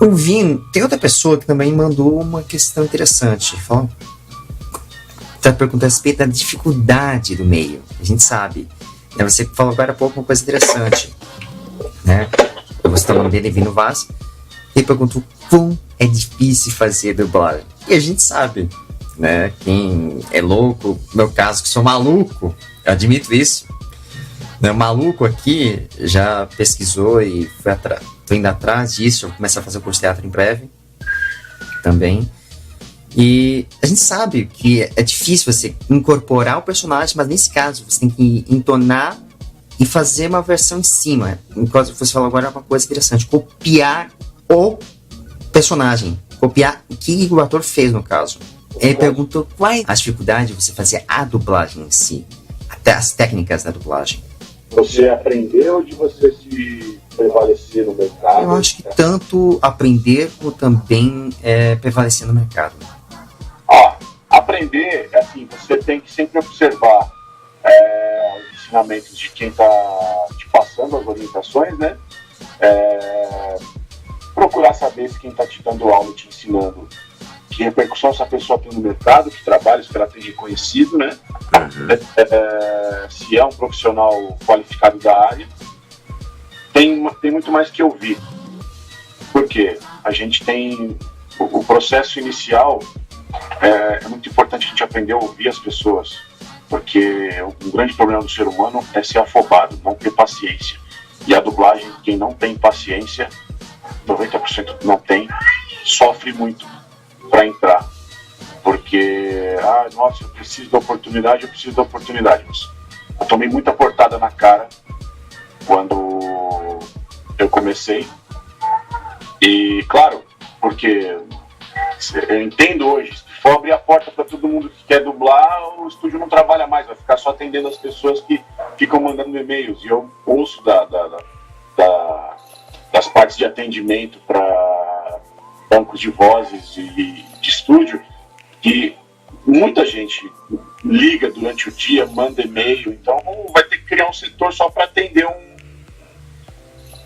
O Vin, tem outra pessoa que também mandou uma questão interessante. Tá perguntando a respeito da dificuldade do meio. A gente sabe. Né? Você falou agora há pouco uma coisa interessante. Né? Você está mandando ele Vino Vaz. Ele perguntou como é difícil fazer dublagem. E a gente sabe. Né? Quem é louco, no meu caso, que sou maluco, eu admito isso. Né? O maluco aqui já pesquisou e foi atrás. Tô indo atrás disso, eu vou começar a fazer o curso de teatro em breve também. E a gente sabe que é difícil você incorporar o personagem, mas nesse caso você tem que entonar e fazer uma versão em cima. Enquanto você falou agora é uma coisa interessante, copiar o personagem, copiar o que o ator fez no caso. Ele perguntou qual é a dificuldade de você fazer a dublagem em si, até as técnicas da dublagem. Você aprendeu de você se prevalecer no mercado? Eu acho que tanto aprender como também prevalecer no mercado. Aprender, assim, você tem que sempre observar os ensinamentos de quem está te passando as orientações, né? Procurar saber se quem está te dando aula e te ensinando, que repercussão essa pessoa tem no mercado, que trabalhos que ela tem reconhecido, né? Se é um profissional qualificado da área. Tem muito mais que ouvir. Porque a gente tem o processo inicial, é muito importante a gente aprender a ouvir as pessoas. Porque um grande problema do ser humano é ser afobado, não ter paciência. E a dublagem, quem não tem paciência, 90% não tem, sofre muito para entrar, porque nossa, eu preciso da oportunidade. Eu tomei muita portada na cara quando eu comecei, e claro, porque eu entendo hoje, se for abrir a porta para todo mundo que quer dublar, o estúdio não trabalha mais, vai ficar só atendendo as pessoas que ficam mandando e-mails, e eu ouço das partes de atendimento para bancos de vozes de estúdio, que muita gente liga durante o dia, manda e-mail, então vai ter que criar um setor só para atender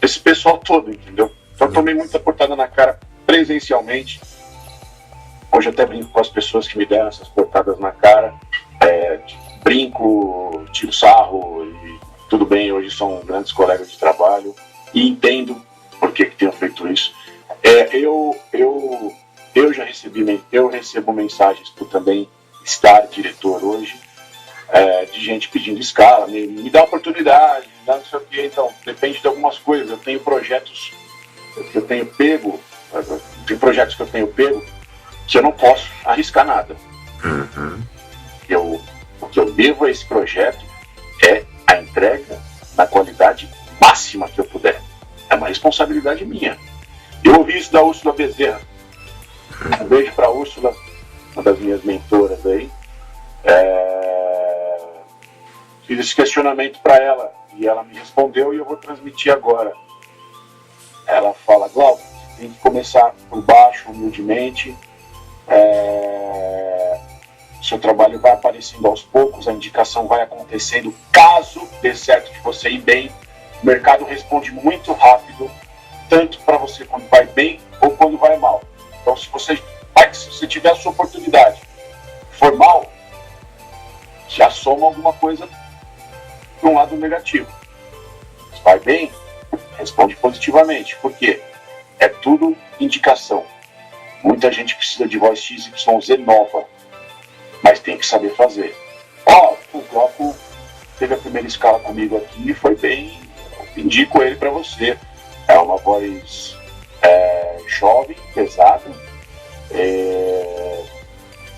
esse pessoal todo, entendeu? Então eu tomei muita portada na cara presencialmente. Hoje eu até brinco com as pessoas que me deram essas portadas na cara, brinco, tiro sarro, e tudo bem, hoje são grandes colegas de trabalho e entendo por que tenho feito isso. Eu já recebo mensagens por também estar diretor hoje, de gente pedindo escala, me dá oportunidade, me dá não sei o que. Então, depende de algumas coisas. Eu tenho projetos que eu tenho pego, que eu não posso arriscar nada. O que eu devo a esse projeto é a entrega na qualidade máxima que eu puder. É uma responsabilidade minha. Eu ouvi isso da Úrsula Bezerra. Um beijo para a Úrsula, uma das minhas mentoras aí. Fiz esse questionamento para ela e ela me respondeu e eu vou transmitir agora. Ela fala: Glauco, tem que começar por baixo, humildemente. Seu trabalho vai aparecendo aos poucos, a indicação vai acontecendo. Caso dê certo de você ir bem, o mercado responde muito rápido, tanto para você quando vai bem ou quando vai mal. Então, se você tiver a sua oportunidade, for mal, já soma alguma coisa para um lado negativo. Se vai bem, responde positivamente. Por quê? É tudo indicação. Muita gente precisa de voz XYZ nova, mas tem que saber fazer. O Glauco teve a primeira escala comigo aqui e foi bem. Eu indico ele para você. É uma voz jovem, pesada,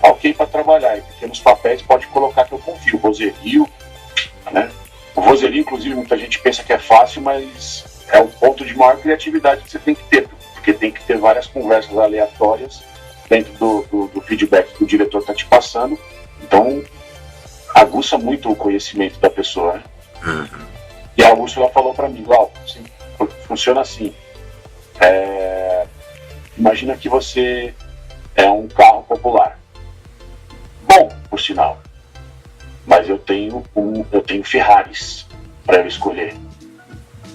ok para trabalhar. Em pequenos papéis pode colocar que eu confio. Vozerio, né? O vozerio, inclusive, muita gente pensa que é fácil, mas é o ponto de maior criatividade que você tem que ter, porque tem que ter várias conversas aleatórias dentro do feedback que o diretor está te passando. Então, aguça muito o conhecimento da pessoa, né? E a Úrsula falou para mim: Glauco, funciona assim. Imagina que você é um carro popular. Bom, por sinal. Mas eu tenho Ferraris para eu escolher.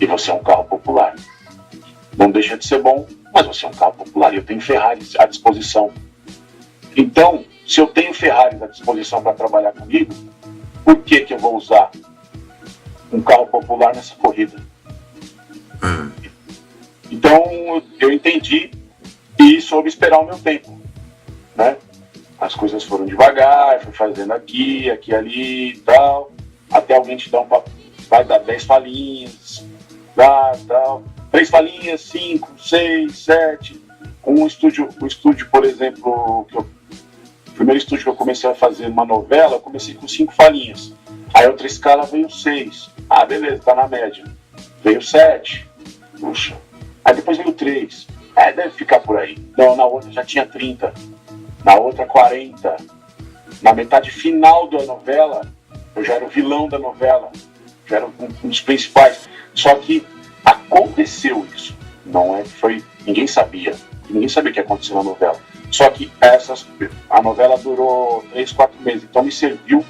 E você é um carro popular. Não deixa de ser bom, Mas você é um carro popular e eu tenho Ferraris à disposição. Então, se eu tenho Ferraris à disposição para trabalhar comigo, por que eu vou usar um carro popular nessa corrida? Então, eu entendi e soube esperar o meu tempo, né? As coisas foram devagar, fui fazendo aqui, ali e tal, até alguém te dar vai dar 10 falinhas, tal, 3 falinhas, 5, 6, 7. Um estúdio, por exemplo, o primeiro estúdio que eu comecei a fazer uma novela, eu comecei com 5 falinhas. Aí outra escala veio 6. Ah, beleza, tá na média. Veio 7. Puxa. Aí depois veio 3. Deve ficar por aí. Não, na outra já tinha 30. Na outra 40. Na metade final da novela, eu já era o vilão da novela. Já era um dos principais. Só que aconteceu isso. Ninguém sabia. Ninguém sabia o que ia acontecer na novela. Só que a novela durou 3, 4 meses. Então me serviu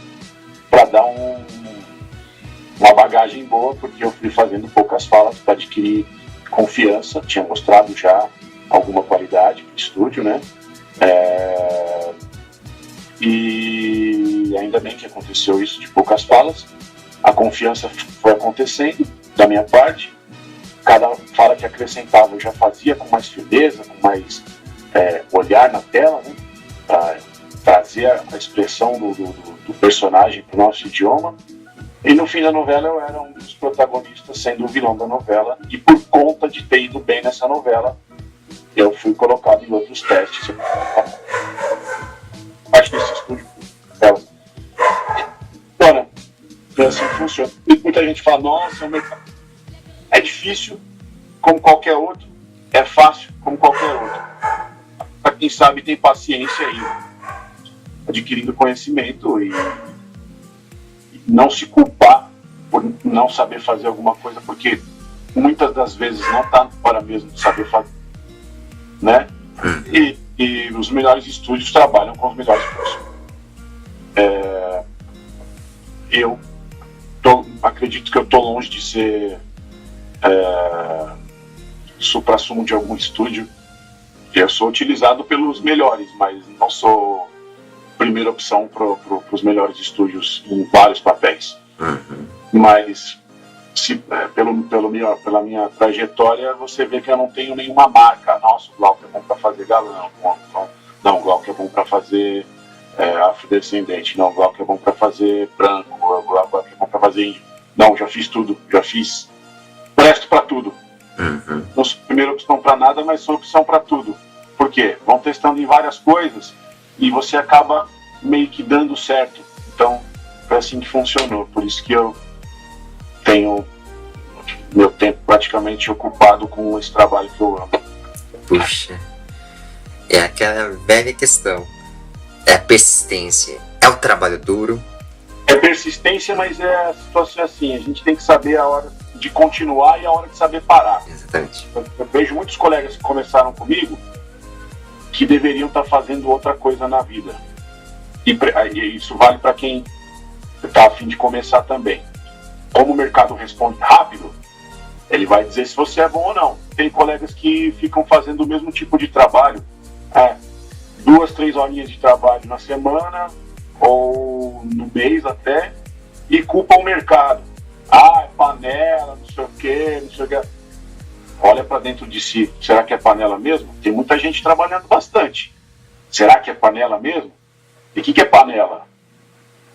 para dar uma bagagem boa, porque eu fui fazendo poucas falas para adquirir confiança. Tinha mostrado já alguma qualidade para o estúdio, né? E ainda bem que aconteceu isso de poucas falas. A confiança foi acontecendo da minha parte. Cada fala que acrescentava eu já fazia com mais firmeza, com mais olhar na tela, né? Para trazer a expressão do personagem para o nosso idioma. E no fim da novela eu era um dos protagonistas, sendo o vilão da novela. E por conta de ter ido bem nessa novela, eu fui colocado em outros testes. Parte desse estúdio dela. Ora, assim funciona. E muita gente fala, nossa, o mercado é difícil como qualquer outro, é fácil como qualquer outro. Para quem sabe tem paciência aí, adquirindo conhecimento e não se culpar por não saber fazer alguma coisa, porque muitas das vezes não está na hora mesmo de saber fazer, né? E os melhores estúdios trabalham com os melhores cursos. Eu acredito que eu estou longe de ser supra-sumo de algum estúdio. Eu sou utilizado pelos melhores, mas não sou primeira opção para os melhores estúdios em vários papéis. Mas pela minha trajetória, você vê que eu não tenho nenhuma marca. Nossa, o Glauco é bom para fazer galã. Não, o Glauco é bom para fazer afrodescendente. Não, o Glauco é bom para fazer branco. O Glauco é bom para fazer índio. Não, já fiz tudo. Presto para tudo. Não sou primeira opção para nada, mas sou opção para tudo. Por quê? Vão testando em várias coisas e você acaba meio que dando certo. Então, foi assim que funcionou. Por isso que eu tenho meu tempo praticamente ocupado com esse trabalho que eu amo. Puxa, é aquela velha questão. É a persistência. É o trabalho duro. É persistência, mas é a situação assim. A gente tem que saber a hora de continuar e a hora de saber parar. Exatamente. Eu vejo muitos colegas que começaram comigo que deveriam estar fazendo outra coisa na vida. E isso vale para quem está a fim de começar também. Como o mercado responde rápido, ele vai dizer se você é bom ou não. Tem colegas que ficam fazendo o mesmo tipo de trabalho, 2, 3 horinhas de trabalho na semana ou no mês até, e culpam o mercado. É panela, não sei o quê. Olha para dentro de si. Será que é panela mesmo? Tem muita gente trabalhando bastante. Será que é panela mesmo? E o que é panela?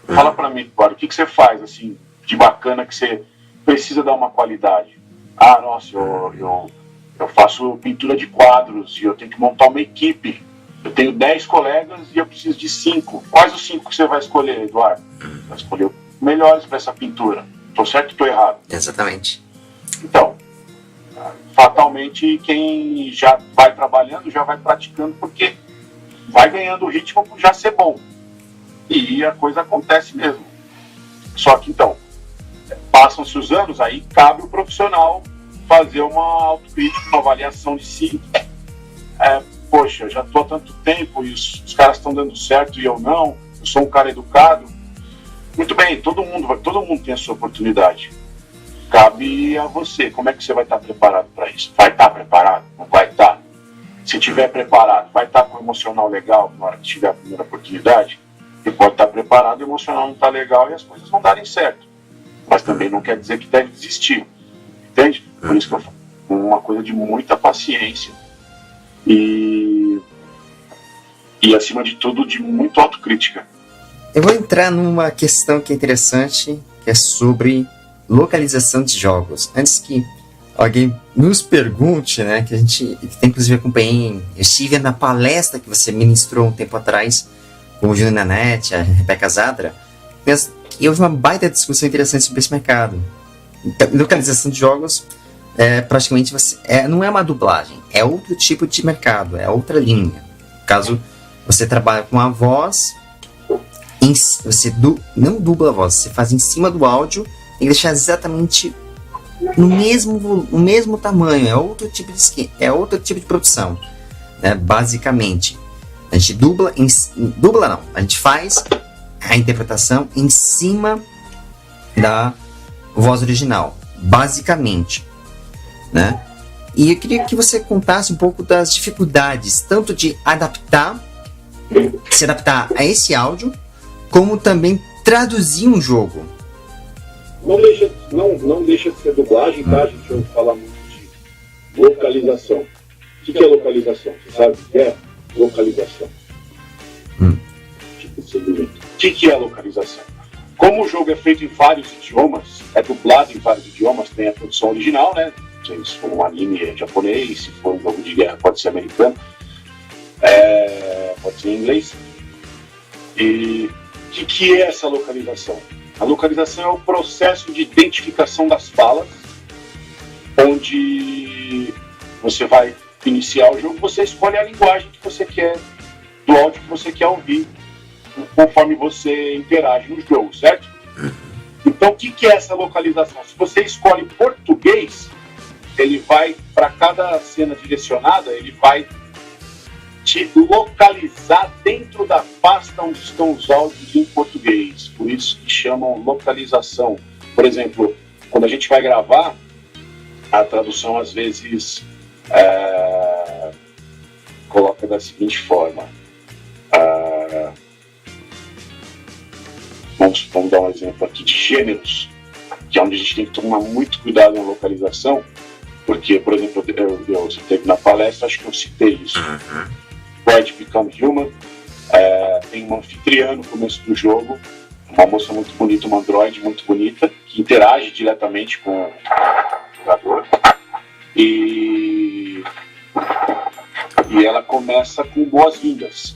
Fala para mim, agora, o que você faz assim de bacana que você precisa dar uma qualidade? Nossa, eu faço pintura de quadros e eu tenho que montar uma equipe. Eu tenho 10 colegas e eu preciso de 5. Quais os 5 que você vai escolher, Eduardo? Vai escolher os melhores para essa pintura. Estou certo ou estou errado? Exatamente. Então, fatalmente, quem já vai trabalhando, já vai praticando, porque vai ganhando ritmo por já ser bom. E a coisa acontece mesmo. Só que, então, passam-se os anos, aí cabe o profissional fazer uma autocrítica, uma avaliação de si. Poxa, já estou há tanto tempo e os caras estão dando certo e eu não. Eu sou um cara educado. Muito bem, todo mundo tem a sua oportunidade. Cabe a você. Como é que você vai estar preparado para isso? Vai estar preparado? Não vai estar? Se tiver preparado, vai estar com o emocional legal na hora que tiver a primeira oportunidade? E pode estar preparado, o emocional não está legal e as coisas não darem certo. Mas também não quer dizer que deve desistir. Entende? Por isso que eu falo, uma coisa de muita paciência e acima de tudo, de muito autocrítica. Eu vou entrar numa questão que é interessante, que é sobre localização de jogos. Antes que alguém nos pergunte, né, que tem inclusive acompanhei, eu estive na palestra que você ministrou um tempo atrás com o Júnior Nanete, a Rebeca Zadra, e houve uma baita discussão interessante sobre esse mercado. Então, localização de jogos, praticamente não é uma dublagem, é outro tipo de mercado, é outra linha. Caso você trabalha com a voz, você não dubla a voz, você faz em cima do áudio e deixar exatamente no mesmo tamanho, é outro tipo de produção, né? Basicamente a gente a gente faz a interpretação em cima da voz original, basicamente, né? E eu queria que você contasse um pouco das dificuldades, tanto de se adaptar a esse áudio, como também traduzir um jogo. Não deixa de ser dublagem, tá? A gente ouve falar muito de localização. O que é localização? Você sabe o que é localização? O que é localização? Como o jogo é feito em vários idiomas, é dublado em vários idiomas, tem a produção original, né? Se for um anime é japonês, se for um jogo de guerra pode ser americano, pode ser em inglês. E o que é essa localização? A localização é o processo de identificação das falas, onde você vai iniciar o jogo, você escolhe a linguagem que você quer, do áudio que você quer ouvir, conforme você interage no jogo, certo? Então, o que é essa localização? Se você escolhe português, ele vai, para cada cena direcionada, ele vai te localizar dentro da pasta onde estão os áudios em português. Por isso que chamam localização. Por exemplo, quando a gente vai gravar, a tradução às vezes coloca da seguinte forma. Vamos dar um exemplo aqui de gêneros, que é onde a gente tem que tomar muito cuidado na localização, porque, por exemplo, eu teve na palestra, acho que eu citei isso. Detroit Become Human, tem uma anfitriã no começo do jogo, uma moça muito bonita, uma androide muito bonita, que interage diretamente com o jogador, e ela começa com boas-vindas.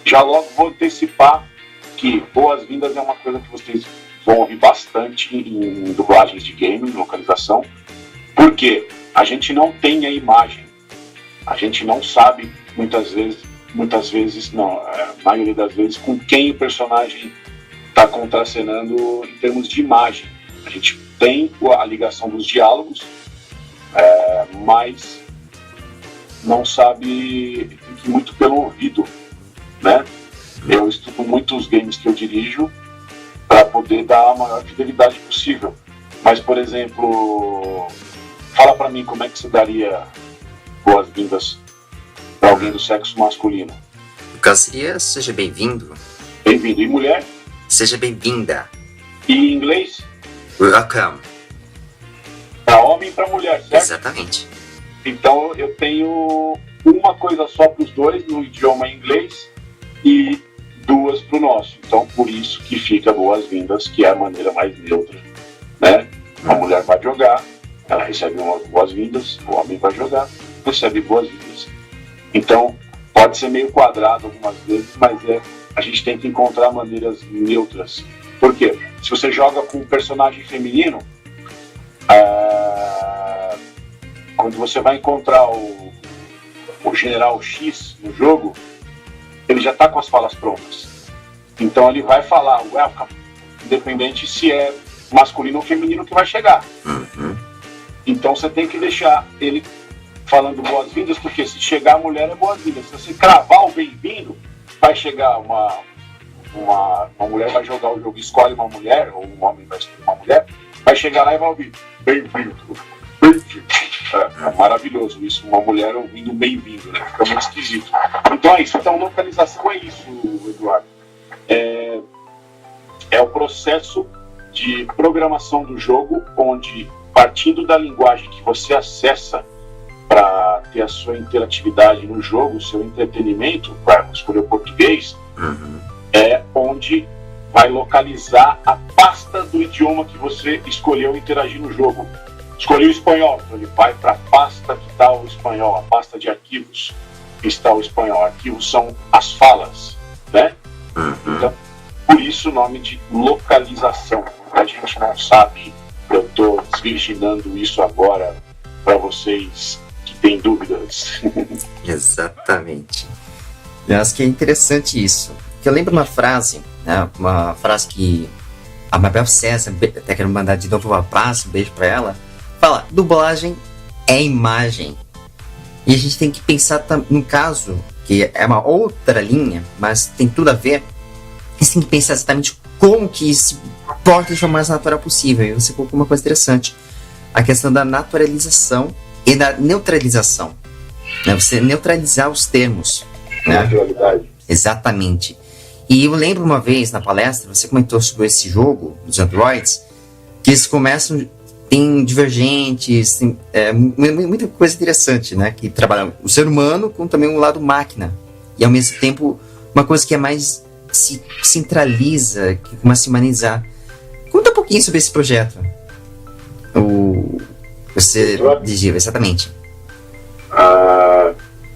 Já logo vou antecipar que boas-vindas é uma coisa que vocês vão ouvir bastante em dublagens de game, em localização, porque a gente não tem a imagem, a gente não sabe muitas vezes não, a maioria das vezes, com quem o personagem está contracenando em termos de imagem. A gente tem a ligação dos diálogos, mas não sabe muito pelo ouvido, né? Eu estudo muito os games que eu dirijo para poder dar a maior fidelidade possível. Mas, por exemplo, fala para mim como é que você daria boas-vindas para alguém do sexo masculino. No caso seria seja bem-vindo. Bem-vindo. E mulher? Seja bem-vinda. E em inglês? Welcome. Para homem e para mulher, certo? Exatamente. Então eu tenho uma coisa só para os dois, no idioma inglês, e duas para o nosso. Então por isso que fica boas-vindas, que é a maneira mais neutra, né? A mulher vai jogar, ela recebe umas boas-vindas, o homem vai jogar, recebe boas-vindas. Então pode ser meio quadrado algumas vezes, mas a gente tem que encontrar maneiras neutras. Por quê? Se você joga com um personagem feminino, quando você vai encontrar o General X no jogo, ele já está com as falas prontas. Então ele vai falar welcome, independente se é masculino ou feminino que vai chegar. Então você tem que deixar ele falando boas-vindas, porque se chegar a mulher é boas-vindas. Se você cravar o bem-vindo, vai chegar uma mulher, vai jogar o jogo, escolhe uma mulher, ou um homem vai escolher uma mulher, vai chegar lá e vai ouvir bem-vindo, bem-vindo. maravilhoso isso, uma mulher ouvindo bem-vindo, né? Fica muito esquisito. Então é isso. Então, localização é isso, Eduardo. É o processo de programação do jogo, onde, partindo da linguagem que você acessa para ter a sua interatividade no jogo, o seu entretenimento, para escolher o português, é onde vai localizar a pasta do idioma que você escolheu interagir no jogo. Escolhi o espanhol, então ele vai para a pasta que está o espanhol, a pasta de arquivos que está o espanhol. Arquivos são as falas, né? Então, por isso o nome de localização. A gente não sabe, eu estou desvirginando isso agora para vocês que têm dúvidas. Exatamente. Eu acho que é interessante isso. Que eu lembro uma frase, né, uma frase que a Mabel César, até quero mandar de novo um abraço, um beijo para ela, fala, dublagem é imagem. E a gente tem que pensar, no caso, que é uma outra linha, mas tem tudo a ver, a gente tem que pensar exatamente como que isso pode ser o mais natural possível. E você colocou uma coisa interessante, a questão da naturalização e da neutralização. Né? Você neutralizar os termos. Né? Naturalidade. Exatamente. E eu lembro uma vez na palestra, você comentou sobre esse jogo, dos Androids, que eles começam, tem divergentes, tem muita coisa interessante, né? Que trabalha o ser humano com também o lado máquina. E ao mesmo tempo, uma coisa que é mais se centraliza, que começa a se humanizar. Conta um pouquinho sobre esse projeto. Você dirigiu, exatamente.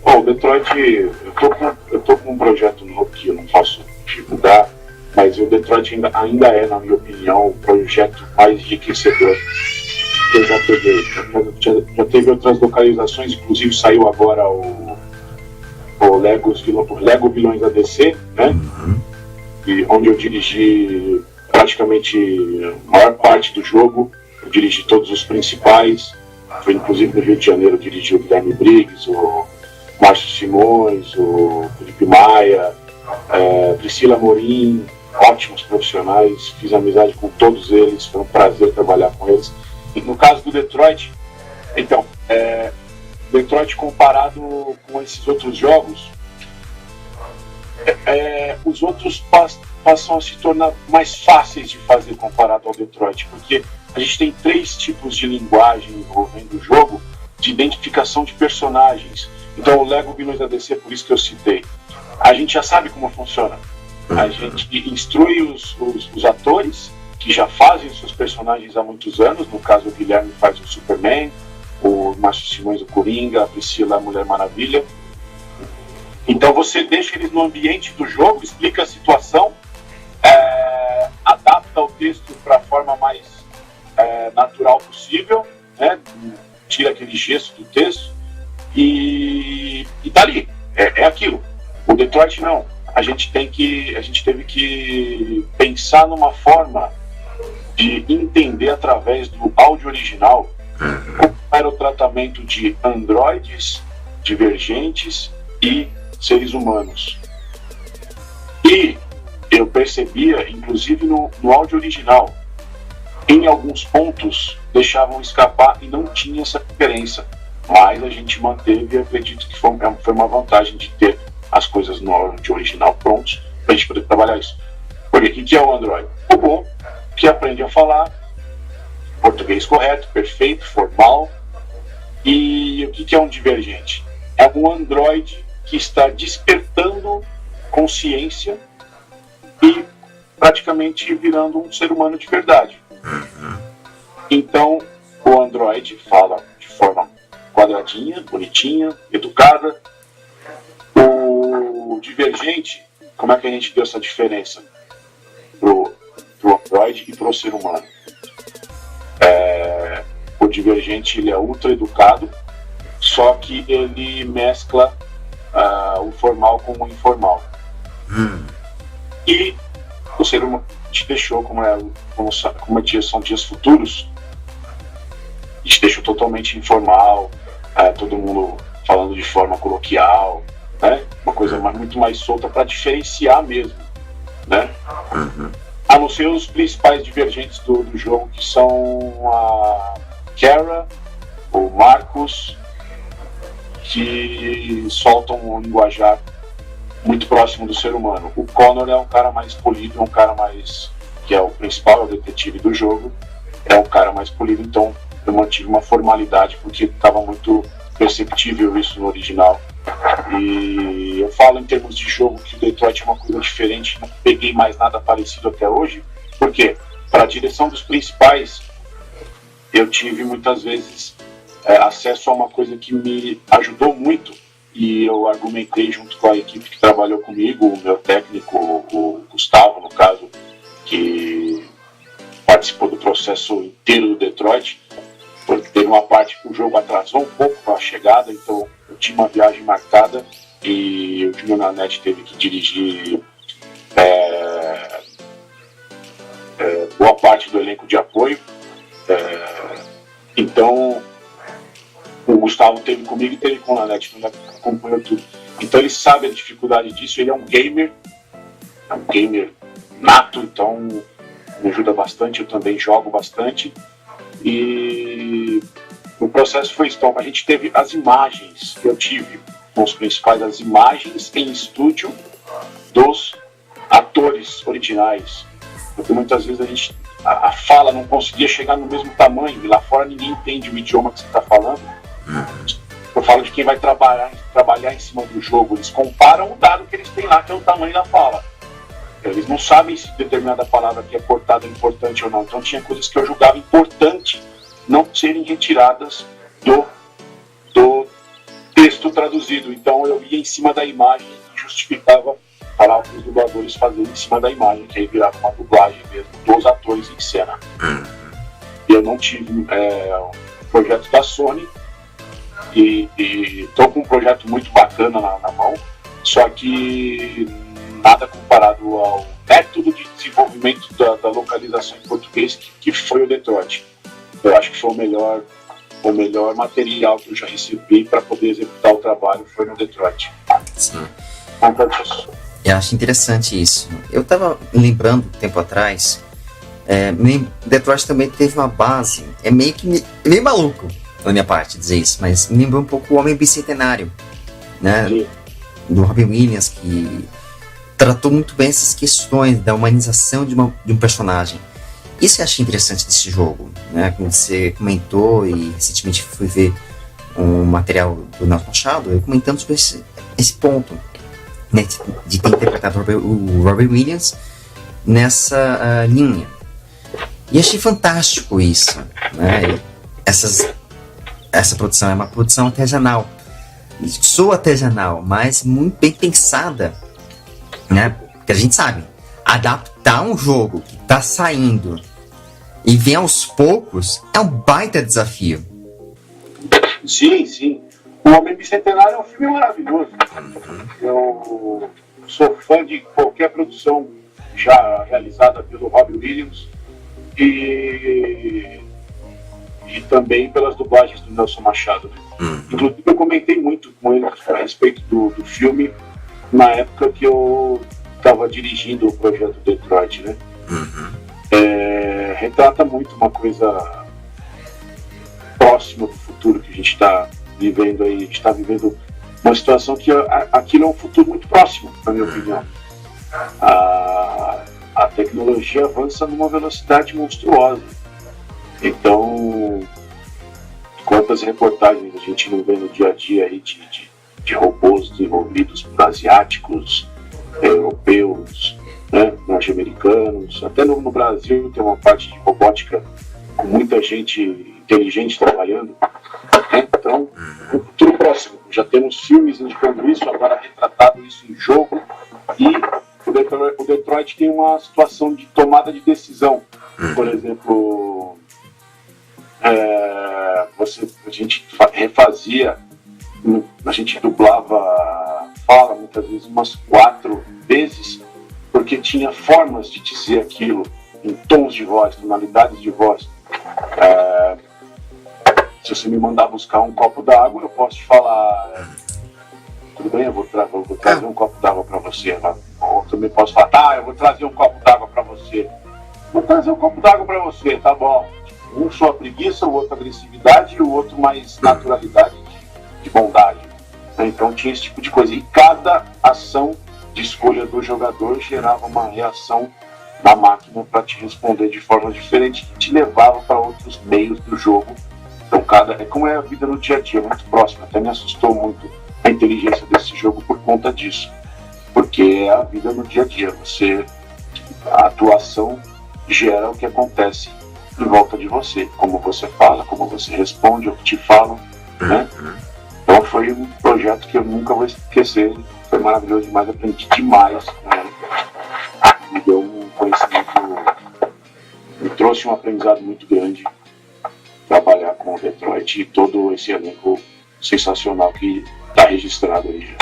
O Detroit, eu tô com um projeto novo que eu não posso divulgar, mas o Detroit ainda é, na minha opinião, o projeto mais enriquecedor que eu já peguei. Já teve outras localizações, inclusive saiu agora o Lego Vilões da DC, né? E onde eu dirigi praticamente a maior parte do jogo, eu dirigi todos os principais, foi inclusive no Rio de Janeiro, eu dirigi o Guilherme Briggs, o Márcio Simões, o Felipe Maia, Priscila Morim, ótimos profissionais, fiz amizade com todos eles, foi um prazer trabalhar com eles. E no caso do Detroit, então, Detroit comparado com esses outros jogos, os outros passam a se tornar mais fáceis de fazer comparado ao Detroit, porque a gente tem 3 tipos de linguagem envolvendo o jogo de identificação de personagens. Então, o Lego Vilões da DC, por isso que eu citei, a gente já sabe como funciona. A gente instrui os atores que já fazem os seus personagens há muitos anos. No caso, o Guilherme faz o Superman, o Márcio Simões o Coringa, a Priscila a Mulher Maravilha. Então você deixa eles no ambiente do jogo, explica a situação, adapta o texto para a forma mais natural possível, né? Tira aquele gesto do texto e tá ali, é aquilo. O Detroit não. A gente teve que pensar numa forma de entender através do áudio original como era o tratamento de androides, divergentes e seres humanos. E eu percebia, inclusive no áudio original, em alguns pontos deixavam escapar e não tinha essa diferença. Mas a gente manteve e acredito que foi uma vantagem de ter as coisas no áudio original prontos para a gente poder trabalhar isso. Porque o que é o Android? O robô que aprende a falar português correto, perfeito, formal. E o que é um divergente? É um Android que está despertando consciência e praticamente virando um ser humano de verdade. Então, o Android fala de forma quadradinha, bonitinha, educada. O divergente, como é que a gente deu essa diferença pro Android e pro ser humano? O divergente, ele é ultra educado, só que ele mescla o formal com o informal. E o ser humano te deixou, como são dias futuros, te deixou totalmente informal, todo mundo falando de forma coloquial, né? Uma coisa muito mais solta para diferenciar mesmo, né? A não ser os principais divergentes do jogo, que são a Kara, o Marcos, que soltam um linguajar muito próximo do ser humano. O Connor é um cara mais polido, é um cara mais... que é o principal, é o detetive do jogo, é um cara mais polido, então eu mantive uma formalidade, porque estava muito perceptível isso no original. E eu falo em termos de jogo que o Detroit é uma coisa diferente, não peguei mais nada parecido até hoje, porque para a direção dos principais eu tive muitas vezes acesso a uma coisa que me ajudou muito, e eu argumentei junto com a equipe que trabalhou comigo, o meu técnico, o Gustavo, no caso, que participou do processo inteiro do Detroit, porque teve uma parte que o jogo atrasou um pouco a chegada, então eu tinha uma viagem marcada e o Júnior Nanete teve que dirigir boa parte do elenco de apoio. Então o Gustavo teve comigo e teve com o Nanete, então ele acompanhou tudo. Então ele sabe a dificuldade disso, ele é um gamer nato, então me ajuda bastante, eu também jogo bastante. E o processo foi isso. Então, a gente teve as imagens que eu tive com os principais, as imagens em estúdio dos atores originais, porque muitas vezes a fala não conseguia chegar no mesmo tamanho, e lá fora ninguém entende o idioma que você está falando. Eu falo de quem vai trabalhar em cima do jogo, eles comparam o dado que eles têm lá, que é o tamanho da fala. Eles não sabem se determinada palavra que é cortada é importante ou não. Então tinha coisas que eu julgava importante não serem retiradas do texto traduzido. Então eu ia em cima da imagem e justificava falar para os dubladores fazerem em cima da imagem, que aí virava uma dublagem mesmo dos atores em cena. E eu não tive um projeto da Sony e estou com um projeto muito bacana na mão, só que nada comparado ao método de desenvolvimento da localização em português que foi o Detroit. Eu acho que foi o melhor material que eu já recebi para poder executar o trabalho foi no Detroit. Sim. Eu acho interessante isso. Eu estava lembrando tempo atrás, Detroit também teve uma base, é meio maluco da minha parte dizer isso, mas me lembrou um pouco o Homem Bicentenário, né? Sim. Do Robin Williams, que tratou muito bem essas questões da humanização de um personagem. Isso eu achei interessante desse jogo, né? Como você comentou, e recentemente fui ver um material do Nelson Machado, eu comentando sobre esse ponto, né? De ter interpretado o Robin Williams nessa linha. E achei fantástico isso, né? Essa produção é uma produção artesanal. Sou artesanal, mas muito bem pensada, né? Porque a gente sabe, adaptar um jogo que está saindo e vem aos poucos é um baita desafio. Sim. O Homem Bicentenário é um filme maravilhoso. Eu sou fã de qualquer produção já realizada pelo Robin Williams e também pelas dublagens do Nelson Machado. Inclusive eu comentei muito com ele a respeito do filme na época que eu estava dirigindo o projeto Detroit, né? Retrata muito uma coisa próxima do futuro que a gente está vivendo aí. A gente está vivendo uma situação que aquilo é um futuro muito próximo, na minha opinião. A tecnologia avança numa velocidade monstruosa. Então, quantas reportagens a gente não vê no dia a dia aí de robôs desenvolvidos por asiáticos, europeus, né, norte-americanos, até no Brasil tem uma parte de robótica com muita gente inteligente trabalhando, né? Então, no futuro próximo, já temos filmes indicando isso, agora retratado isso em jogo, e o Detroit tem uma situação de tomada de decisão. Por exemplo, a gente refazia, a gente dublava fala muitas vezes umas 4 vezes, porque tinha formas de dizer aquilo em tons de voz, tonalidades de voz. Se você me mandar buscar um copo d'água, eu posso te falar, tudo bem, eu vou trazer um copo d'água para você. Ou também posso falar, eu vou trazer um copo d'água para você. Vou trazer um copo d'água para você, tá bom. Um só preguiça, o outro agressividade e o outro mais naturalidade de bondade. Então tinha esse tipo de coisa. E cada ação de escolha do jogador gerava uma reação da máquina para te responder de forma diferente, que te levava para outros meios do jogo. Então é como é a vida no dia a dia, muito próximo. Até me assustou muito a inteligência desse jogo por conta disso. Porque é a vida no dia a dia. A atuação gera o que acontece em volta de você. Como você fala, como você responde, o que te falam, né? Então foi um projeto que eu nunca vou esquecer. Foi maravilhoso demais, aprendi demais, né? Me deu um conhecimento, me trouxe um aprendizado muito grande trabalhar com o Detroit e todo esse elenco sensacional que está registrado aí já.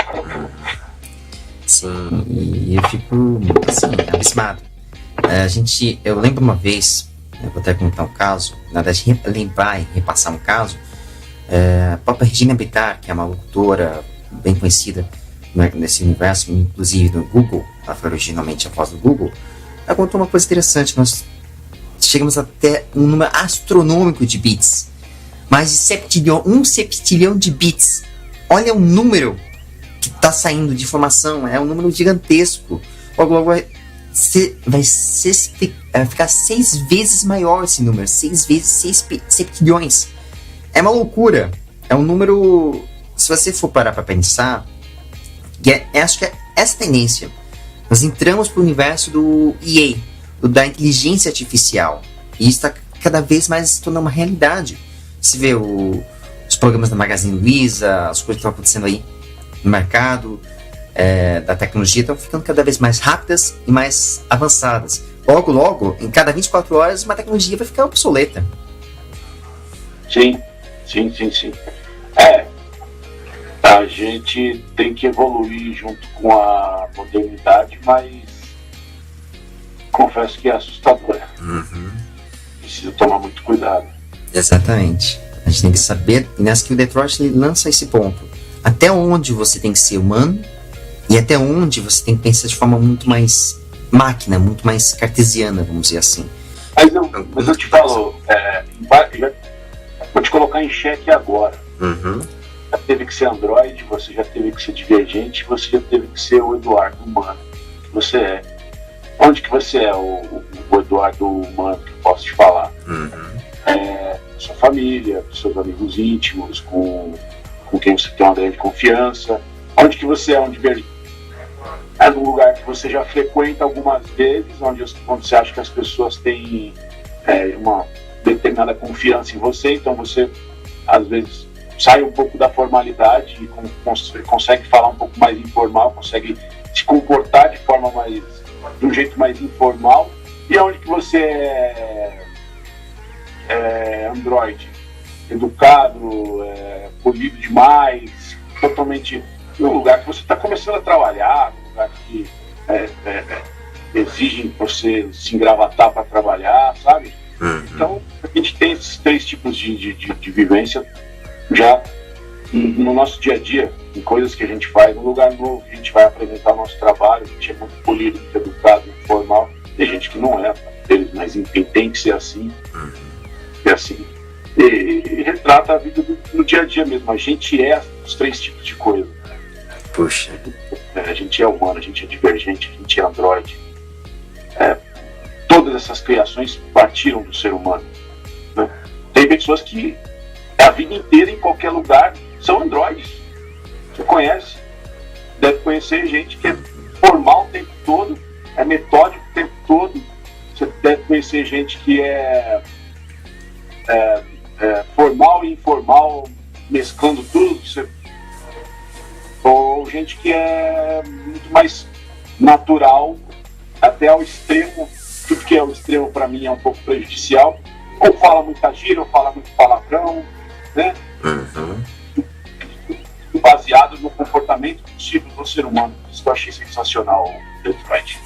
Sim, e eu fico, assim, abismado. Eu lembro uma vez, eu vou até contar um caso, na verdade, lembrar e repassar um caso. A própria Regina Bittar, que é uma locutora bem conhecida nesse universo, inclusive no Google, ela foi originalmente a voz do Google, ela contou uma coisa interessante. Nós chegamos até um número astronômico de bits, mais de 1 septilhão de bits. Olha o número que está saindo de informação, é um número gigantesco. Logo vai ficar 6 vezes maior esse número, 6 vezes 6 septilhões. É uma loucura. É um número, se você for parar para pensar, acho que é essa tendência. Nós entramos para o universo do EA, da inteligência artificial, e isso está cada vez mais se tornando uma realidade. Você vê os programas da Magazine Luiza, as coisas que estão acontecendo aí no mercado da tecnologia estão ficando cada vez mais rápidas e mais avançadas. Logo, em cada 24 horas, uma tecnologia vai ficar obsoleta. Sim. A gente tem que evoluir junto com a modernidade, mas confesso que é assustador. Precisa tomar muito cuidado. Exatamente. A gente tem que saber, e nessa que o Detroit lança esse ponto. Até onde você tem que ser humano e até onde você tem que pensar de forma muito mais máquina, muito mais cartesiana, vamos dizer assim. Mas eu te falo, vou te colocar em xeque agora. Já teve que ser Android, você já teve que ser Divergente, você já teve que ser o Eduardo humano que você é. Onde que você é o Eduardo humano que eu posso te falar? Sua família, seus amigos íntimos, com quem você tem uma grande confiança. Onde que você é um Divergente? É num lugar que você já frequenta algumas vezes, onde você acha que as pessoas têm uma determinada confiança em você, então você às vezes sai um pouco da formalidade e consegue falar um pouco mais informal, consegue se comportar de um jeito mais informal. E onde que você é Android, educado, polido demais, totalmente no lugar que você está começando a trabalhar, no lugar que exigem você se engravatar para trabalhar, sabe? Então a gente tem esses 3 tipos de vivência já no nosso dia a dia, em coisas que a gente faz, num lugar novo, a gente vai apresentar o nosso trabalho, a gente é muito polido, muito educado, muito formal. Tem gente que não é deles, mas tem que ser assim. É assim. E retrata a vida no dia a dia mesmo. A gente é os 3 tipos de coisa. Puxa. A gente é humano, a gente é divergente, a gente é androide. Todas essas criações partiram do ser humano, né? Tem pessoas que a vida inteira, em qualquer lugar, são androides. Você conhece, deve conhecer gente que é formal o tempo todo, é metódico o tempo todo. Você deve conhecer gente que é formal e informal, mesclando tudo. Ou gente que é muito mais natural, até ao extremo. Tudo que é ao extremo, para mim, é um pouco prejudicial. Ou fala muita gíria, ou fala muito palavrão, né? Baseado no comportamento possível do ser humano. Isso eu achei sensacional, Detroit.